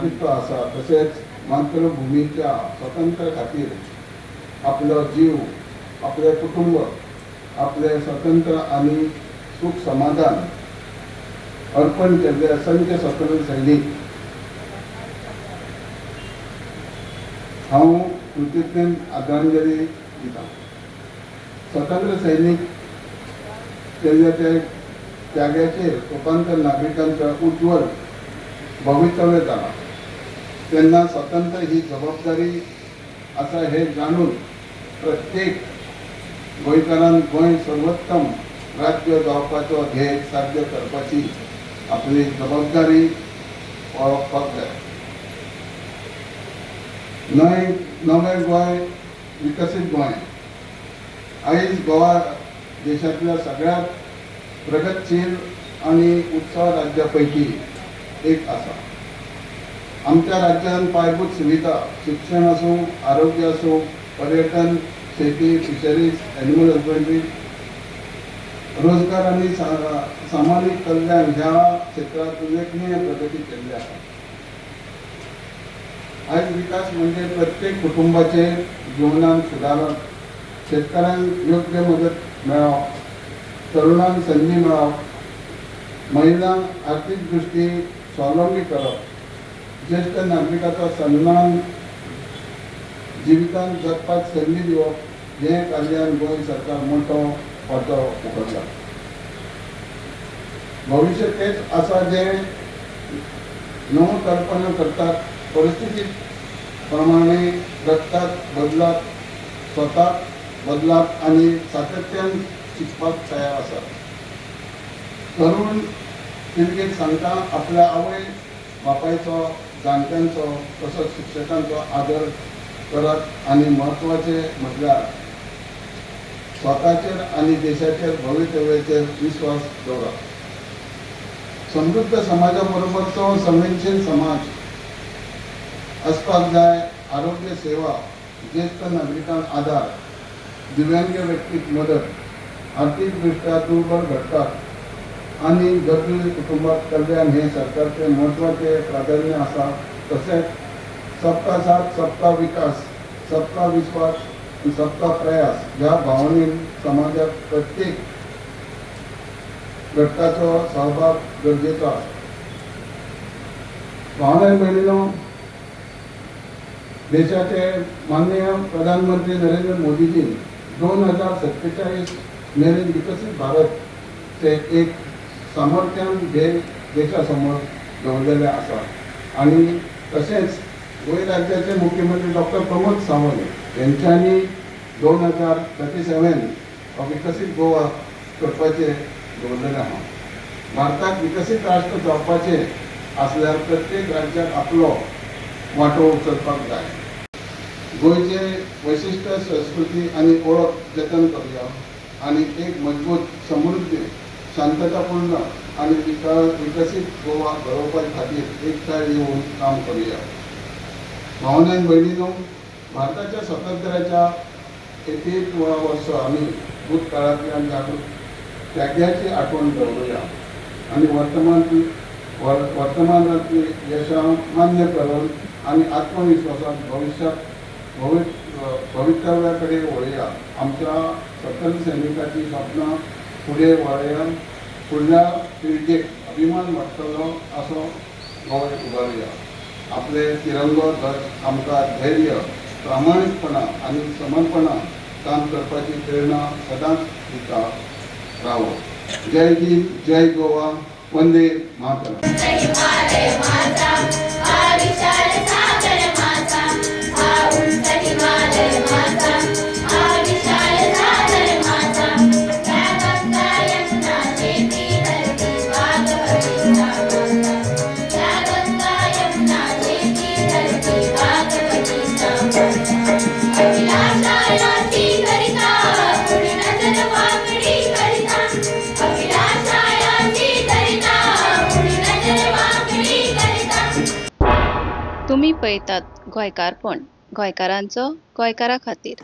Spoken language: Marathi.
महत्व आसा। तसेच मातृभूमीच्या स्वातंत्र्या खातीर आपलो जीव, आपले कुटुंब, आपले स्वतंत्र आणि सुख समाधान अर्पण केल्ले असंख्य स्वातंत्र्य सैनिक हांव कृतज्ञ आदरांजली दिता। स्वातंत्र्य सैनिक केल्ल्या त्या त्यागाचेर कोंकणकार नागरिकांचं उज्ज्वल भवितव्य जालां। तेन्ना स्वातंत्र्य ही जबाबदारी आसा हे जाणून प्रत्येक गोंयकारान गोंय सर्वोत्तम राज्य जावपाचो ध्येय साध्य करपाची आपली जबाबदारी वळखपाक जाय। नवें गोंय विकसीत गोंय आयज गोवा देशांतल्या सगळ्यात प्रगतशील आणि उत्सव राज्यापैकी एक आसा। आमच्या राज्यांत पायाभूत सुविधा, शिक्षण असो, आरोग्य असो, पर्यटन, शेती, फिशरीज, एनिमल हजबंड्री, रोजगार आणि सामाजिक कल्याण ह्या क्षेत्रात उल्लेखनीय प्रगती केल्ली आसा। आयज विकास म्हणजे प्रत्येक कुटुंबाचे जीवनात सुदारप, शेतकऱ्यांक योग्य मदत मेळप, तरुणांक संधी मेळप, महिलांक आर्थीक दृश्टी स्वावलंबी करप, ज्येष्ठ नागरिकांचो सन्मान जिवितांत जगपाक संधी दिवप हे कार्यान गोंय सरकार मोठो वांटो उखलला। भविष्य तेच आसा जे नवो कल्पना करतात, परिस्थिती प्रमाणे जगतात, बदलात, स्वताक बदलात आणि सातत्यान शिकपाक तयार आसा। तरुण पिळगेक सांगता आपल्या आवय बापायचो, जाणट्यांचो तसोच शिक्षकांचो आदर करात आणि महत्वाचे म्हटल्यार स्वताचेर आणि देशाचेर भवितव्याचेर विश्वास दवरात। समृद्ध समाजा बरोबरचो संवेदनशील समाज असपाक जाय। आरोग्य सेवा, ज्येष्ठ नागरिकांक आधार, दिव्यांग व्यक्तीक मदत, आर्थीक दृष्ट्या दुर्बल घटकाक आणि गरजू कुटुंबाक कल्याण हे सरकारचे महत्वाचे प्राधान्य आसा। तसेच सबका साथ, सबका विकास, सबका विश्वास, सबका प्रयास ह्या भावनेन समाजात प्रत्येक घटकाचो सहभाग गरजेचो आसा। भावना भयणीनो, देशाचे माननीय प्रधानमंत्री नरेंद्र मोदीजी 2047 मेरेन विकसित भारत चे एक सामर्थ्यान ध्येय देशासमोर दवरलेले आसा। आणि तसेच गोंय राज्याचे मुख्यमंत्री डॉक्टर प्रमोद सावंत यांच्यानी 2037 विकसित गोवा करपाचे दवरलेले आहा। भारताक विकसित राष्ट्र जावपाचे असल्यार प्रत्येक राज्याक आपलो वांटो उचलपाक जाय। गोंयचे वैशिष्ट्य, संस्कृती आणि ओळख जतन करूया आणि एक मजबूत, समृद्ध, शांततापूर्ण आणि विकसित गोवा घडोवपा खातीर एकठांय येवन काम करूया। भावनायन भयणीनो, भारताच्या स्वातंत्र्याच्या 81व्या वर्ष आमी भूतकाळांतल्या त्यागाची आठवण दवरूया आणि वर्तमानातली यशां मान्य करून आणि आत्मविश्वासात भवितव्याकडे वळूया। आमच्या स्वातंत्र्य सैनिकांची स्वप्नां फुडें व्हरया, फुडल्या पिळगेक अभिमान वाटतलो असो गोंय उबारूया। आपले तिरंगो ध्वज आमकां धैर्य, प्रामाणिकपणा आणि समर्पणान काम करपाची प्रेरणा सदांच दिता रावो। जय हिंद, जय गोवा, वंदे मातरम। तुम्ही पळयतात गोंयकारपण, गोंयकारांचो गोंयकारा खातीर।